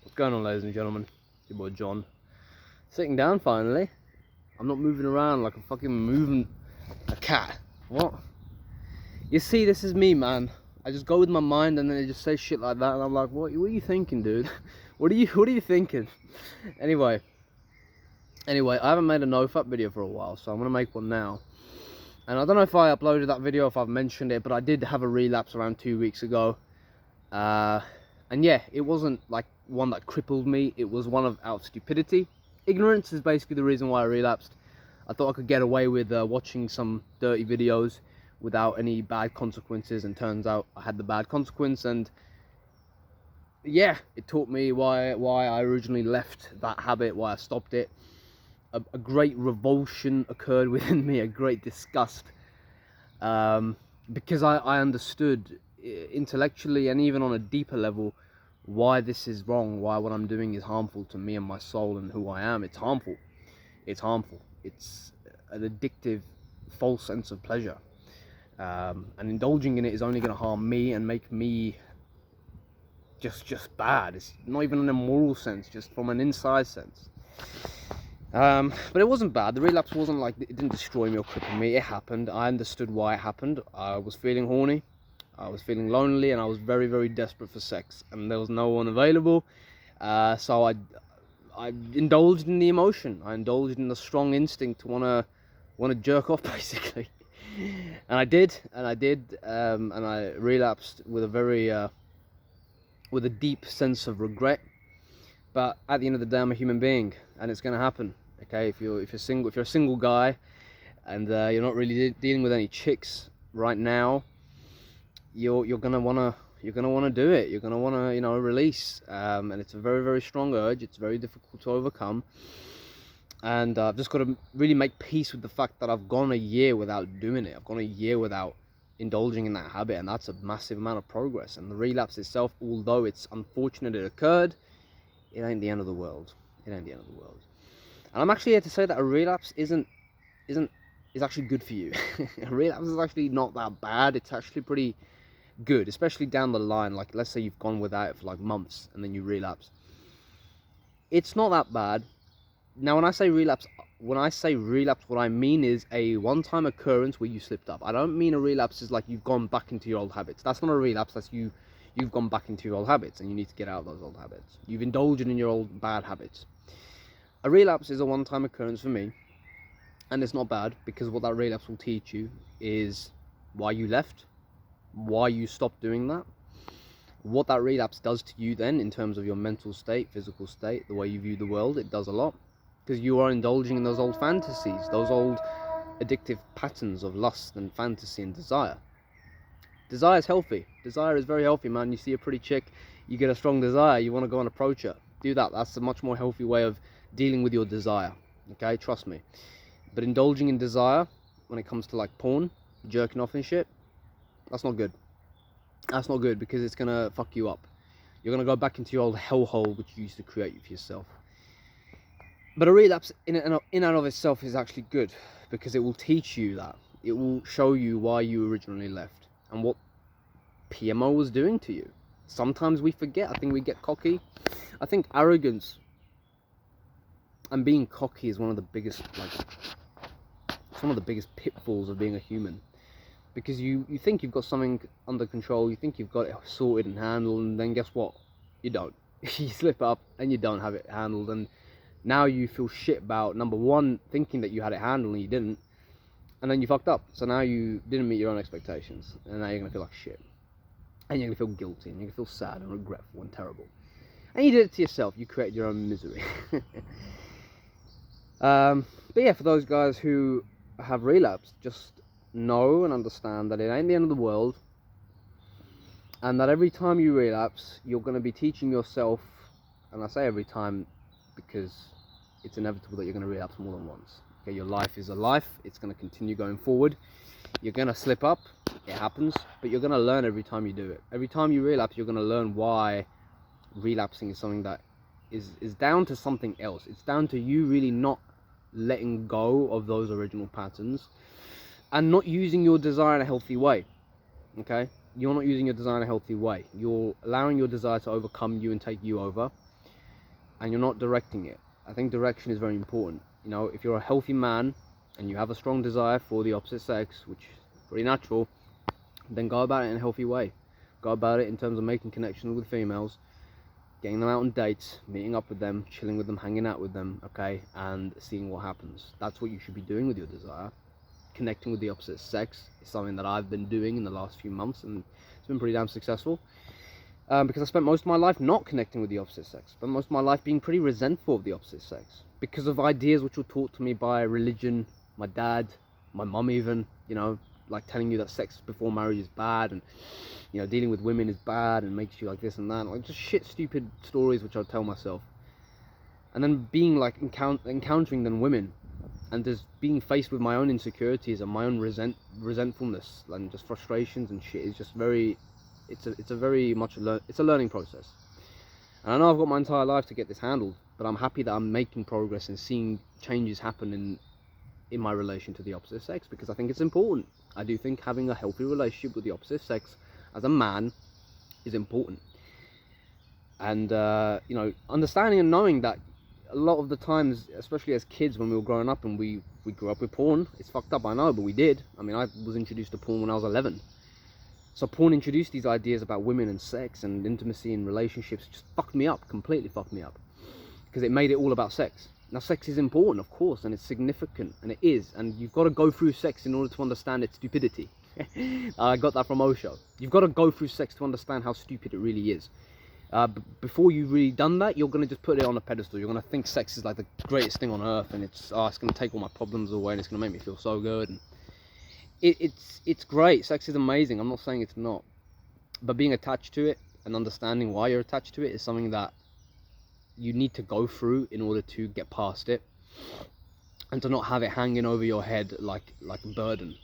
What's going on, ladies and gentlemen? It's your boy John. Sitting down finally. I'm not moving around like a fucking moving a cat. What? You see, this is me, man. I just go with my mind and then I just say shit like that and I'm like, what are you thinking, dude? What are you thinking? Anyway, I haven't made a NoFap video for a while, so I'm gonna make one now. And I don't know if I uploaded that video, if I've mentioned it, but I did have a relapse around 2 weeks ago. And yeah, it wasn't like one that crippled me. It was one out of stupidity. Ignorance is basically the reason why I relapsed. I thought I could get away with watching some dirty videos without any bad consequences, and turns out I had the bad consequence. And yeah, it taught me why I originally left that habit, why I stopped it. A great revulsion occurred within me, a great disgust, because I understood intellectually and even on a deeper level why this is wrong, why what I'm doing is harmful to me and my soul and who I am. It's harmful. It's an addictive, false sense of pleasure, and indulging in it is only going to harm me and make me just bad. It's not even in a moral sense, just from an inside sense. But it wasn't bad. The relapse wasn't like, it didn't destroy me or cripple me. It happened. I understood why it happened. I was feeling horny, I was feeling lonely, and I was very, very desperate for sex, and there was no one available. So I indulged in the emotion. I indulged in the strong instinct to wanna jerk off, basically. And I did, and I relapsed with a deep sense of regret. But at the end of the day, I'm a human being, and it's gonna happen. Okay, if you're a single guy, and you're not really dealing with any chicks right now, you're gonna wanna do it. You're gonna wanna release, and it's a very, very strong urge. It's very difficult to overcome, and I've just got to really make peace with the fact that I've gone a year without doing it. I've gone a year without indulging in that habit, and that's a massive amount of progress. And the relapse itself, although it's unfortunate it occurred, it ain't the end of the world. It ain't the end of the world. And I'm actually here to say that a relapse is actually good for you. A relapse is actually not that bad. It's actually pretty good, especially down the line. Like, let's say you've gone without it for like months and then you relapse. It's not that bad. Now, when I say relapse, what I mean is a one-time occurrence where you slipped up. I don't mean a relapse is like you've gone back into your old habits. That's not a relapse. That's you've gone back into your old habits and you need to get out of those old habits. You've indulged in your old bad habits. A relapse is a one-time occurrence for me, and it's not bad, because what that relapse will teach you is why you left, why you stopped doing that, what that relapse does to you then in terms of your mental state, physical state, the way you view the world. It does a lot, because you are indulging in those old fantasies, those old addictive patterns of lust and fantasy and desire. Desire is healthy. Desire is very healthy, man. You see a pretty chick, you get a strong desire, you want to go and approach her. Do that. That's a much more healthy way of dealing with your desire. Okay, trust me. But indulging in desire when it comes to like porn, jerking off and shit, that's not good. That's not good, because it's gonna fuck you up. You're gonna go back into your old hellhole which you used to create for yourself. But a relapse in and of itself is actually good, because it will teach you that. It will show you why you originally left and what PMO was doing to you. Sometimes we forget. I think we get cocky. I think arrogance and being cocky is one of the biggest pitfalls of being a human, because you think you've got something under control, you think you've got it sorted and handled, and then guess what? You don't. You slip up and you don't have it handled, and now you feel shit about, number one, thinking that you had it handled and you didn't, and then you fucked up. So now you didn't meet your own expectations, and now you're gonna feel like shit, and you're gonna feel guilty, and you're gonna feel sad and regretful and terrible, and you did it to yourself. You created your own misery. But yeah, for those guys who have relapsed, just know and understand that it ain't the end of the world, and that every time you relapse, you're going to be teaching yourself, and I say every time because it's inevitable that you're going to relapse more than once. Okay, your life is a life. It's going to continue going forward. You're going to slip up. It happens. But you're going to learn every time you do it. Every time you relapse, you're going to learn why relapsing is something that is down to something else. It's down to you really not letting go of those original patterns and not using your desire in a healthy way. Okay, you're not using your desire in a healthy way. You're allowing your desire to overcome you and take you over, and you're not directing it. I think direction is very important. You know, if you're a healthy man and you have a strong desire for the opposite sex, which is pretty natural, then go about it in a healthy way. Go about it in terms of making connections with females, getting them out on dates, meeting up with them, chilling with them, hanging out with them, okay, and seeing what happens. That's what you should be doing with your desire. Connecting with the opposite sex is something that I've been doing in the last few months, and it's been pretty damn successful. Because I spent most of my life not connecting with the opposite sex. Spent most of my life being pretty resentful of the opposite sex because of ideas which were taught to me by religion, my dad, my mum even, you know, like telling you that sex before marriage is bad, and, you know, dealing with women is bad and makes you like this and that, like just shit stupid stories which I'll tell myself. And then being like encountering them women, and just being faced with my own insecurities and my own resentfulness and just frustrations and shit is just very, it's a very much it's a learning process. And I know I've got my entire life to get this handled, but I'm happy that I'm making progress and seeing changes happen in my relation to the opposite sex, because I think it's important. I do think having a healthy relationship with the opposite sex as a man is important. And you know, understanding and knowing that a lot of the times, especially as kids when we were growing up and we grew up with porn, it's fucked up, I know, but we did. I mean, I was introduced to porn when I was 11. So porn introduced these ideas about women and sex and intimacy and relationships, just fucked me up, completely fucked me up. Because it made it all about sex. Now, sex is important, of course, and it's significant, and it is. And you've got to go through sex in order to understand its stupidity. I got that from Osho. You've got to go through sex to understand how stupid it really is. Before you've really done that, you're going to just put it on a pedestal. You're going to think sex is like the greatest thing on earth, and it's going to take all my problems away, and it's going to make me feel so good. And it's great. Sex is amazing. I'm not saying it's not. But being attached to it and understanding why you're attached to it is something that you need to go through in order to get past it, and to not have it hanging over your head like a burden.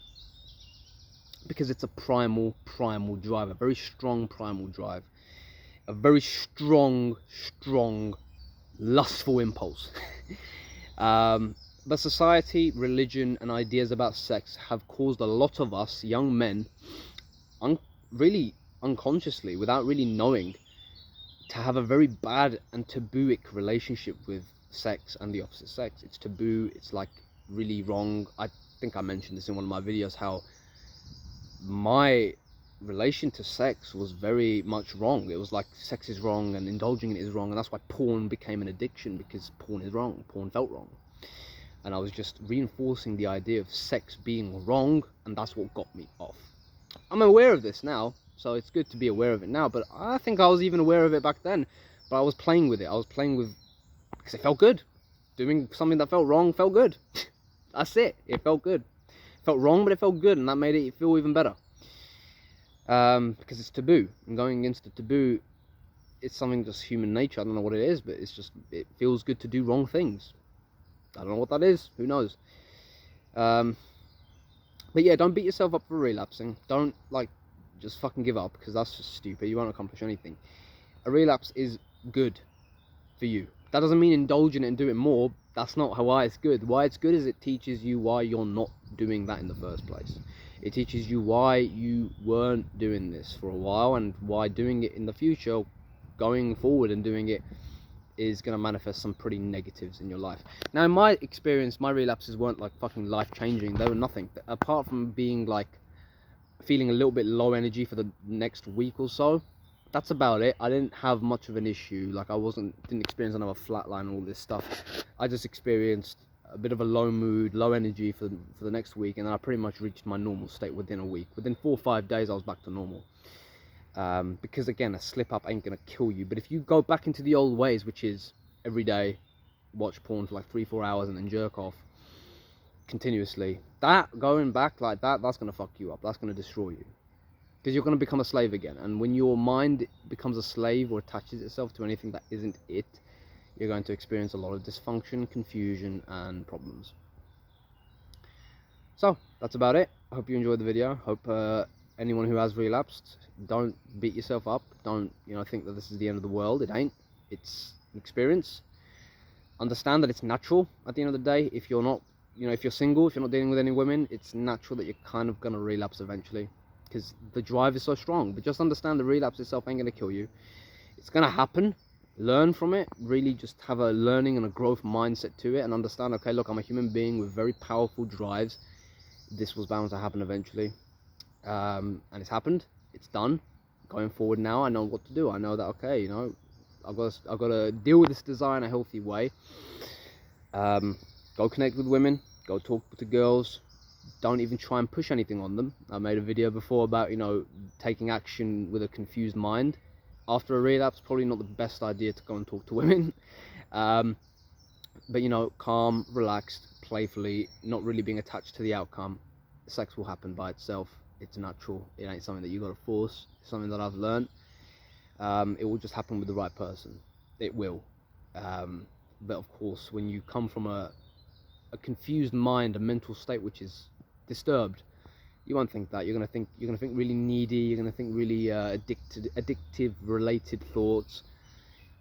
Because it's a primal drive, a very strong primal drive. A very strong, lustful impulse. But society, religion, and ideas about sex have caused a lot of us young men, really unconsciously, without really knowing, to have a very bad and tabooic relationship with sex and the opposite sex. It's taboo, it's like really wrong. I think I mentioned this in one of my videos, how my relation to sex was very much wrong. It was like sex is wrong and indulging in it is wrong, and that's why porn became an addiction, because porn is wrong. Porn felt wrong, and I was just reinforcing the idea of sex being wrong, and that's what got me off. I'm aware of this now, so it's good to be aware of it now, but I think I was even aware of it back then. But I was playing with it. I was playing with, because it felt good. Doing something that felt wrong felt good. That's it. It felt good. It felt wrong, but it felt good, and that made it feel even better. Because it's taboo, and going against the taboo, it's something just human nature. I don't know what it is, but it's just, it feels good to do wrong things. I don't know what that is, who knows. But yeah, don't beat yourself up for relapsing. Don't like just fucking give up, because that's just stupid. You won't accomplish anything. A relapse is good for you. That doesn't mean indulge in it and do it more. That's not why it's good. Why it's good is it teaches you why you're not doing that in the first place. It teaches you why you weren't doing this for a while, and why doing it in the future, going forward and doing it, is going to manifest some pretty negatives in your life. Now, in my experience, my relapses weren't like fucking life-changing. They were nothing. Apart from being like, feeling a little bit low energy for the next week or so, that's about it. I didn't have much of an issue. Like, I didn't experience another flatline and all this stuff. I just experienced a bit of a low mood, low energy for the next week, and then I pretty much reached my normal state within a week. Within 4 or 5 days, I was back to normal. Because again, a slip up ain't gonna kill you. But if you go back into the old ways, which is every day watch porn for like 3-4 hours and then jerk off continuously, going back like that, that's gonna fuck you up. That's gonna destroy you, because you're gonna become a slave again. And when your mind becomes a slave or attaches itself to anything that isn't it, you're going to experience a lot of dysfunction, confusion, and problems. So that's about it. I hope you enjoyed the video. Hope anyone who has relapsed, don't beat yourself up. Don't think that this is the end of the world. It ain't. It's an experience. Understand that it's natural at the end of the day. If you're not, if you're single, if you're not dealing with any women, it's natural that you're kind of gonna relapse eventually, because the drive is so strong. But just understand the relapse itself ain't gonna kill you. It's gonna happen. learn from it, really just have a learning and a growth mindset to it, and understand, okay, look, I'm a human being with very powerful drives. This was bound to happen eventually, and it's happened. It's done. Going forward now, I know what to do. I know that, okay, you know, I've got to deal with this desire in a healthy way. Go connect with women, go talk to girls. Don't even try and push anything on them. I made a video before about, you know, taking action with a confused mind. After a relapse, probably not the best idea to go and talk to women. But, you know, calm, relaxed, playfully, not really being attached to the outcome. Sex will happen by itself. It's natural. It ain't something that you got to force. It's something that I've learned. It will just happen with the right person. It will. But of course, when you come from a confused mind, a mental state which is disturbed, you won't think that. You're gonna think really needy. You're gonna think really addictive related thoughts,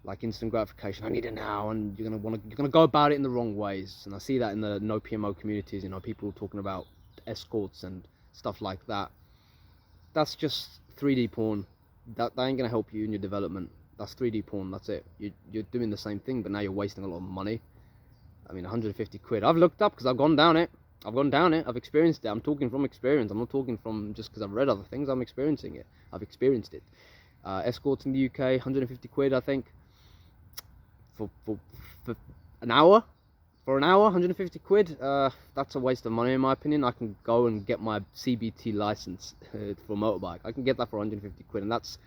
like instant gratification. I need it now, and you're gonna go about it in the wrong ways. And I see that in the no PMO communities. You know, people talking about escorts and stuff like that. That's just 3D porn. That ain't gonna help you in your development. That's 3D porn. That's it. You're doing the same thing, but now you're wasting a lot of money. I mean, 150 quid. I've looked up because I've gone down it. I've experienced it. I'm talking from experience. I'm not talking from just because I've read other things. I'm experiencing it. I've experienced it. Escorts in the UK, 150 quid, I think, for an hour. For an hour, 150 quid. That's a waste of money in my opinion. I can go and get my CBT license for a motorbike. I can get that for 150 quid, and that's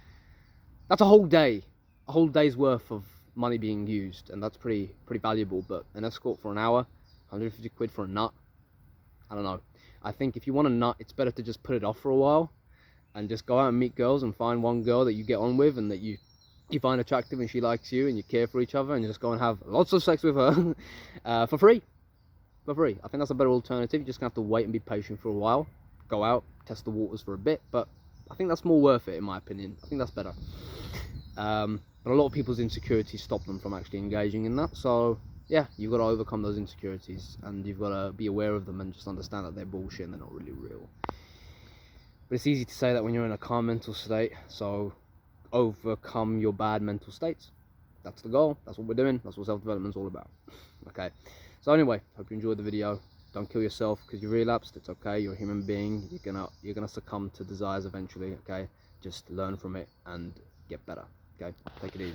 a whole day's worth of money being used, and that's pretty valuable. But an escort for an hour, 150 quid for a nut, I don't know. I think if you want a nut, it's better to just put it off for a while and just go out and meet girls and find one girl that you get on with and that you find attractive and she likes you and you care for each other, and you just go and have lots of sex with her for free. I think that's a better alternative. You're just gonna have to wait and be patient for a while, go out, test the waters for a bit, but I think that's more worth it in my opinion. I think that's better. But a lot of people's insecurities stop them from actually engaging in that. So yeah, you've got to overcome those insecurities, and you've got to be aware of them and just understand that they're bullshit and they're not really real. But it's easy to say that when you're in a calm mental state. So overcome your bad mental states. That's the goal. That's what we're doing. That's what self-development is all about. Okay. So anyway, hope you enjoyed the video. Don't kill yourself because you relapsed. It's okay. You're a human being. You're gonna succumb to desires eventually. Okay. Just learn from it and get better. Okay. Take it easy.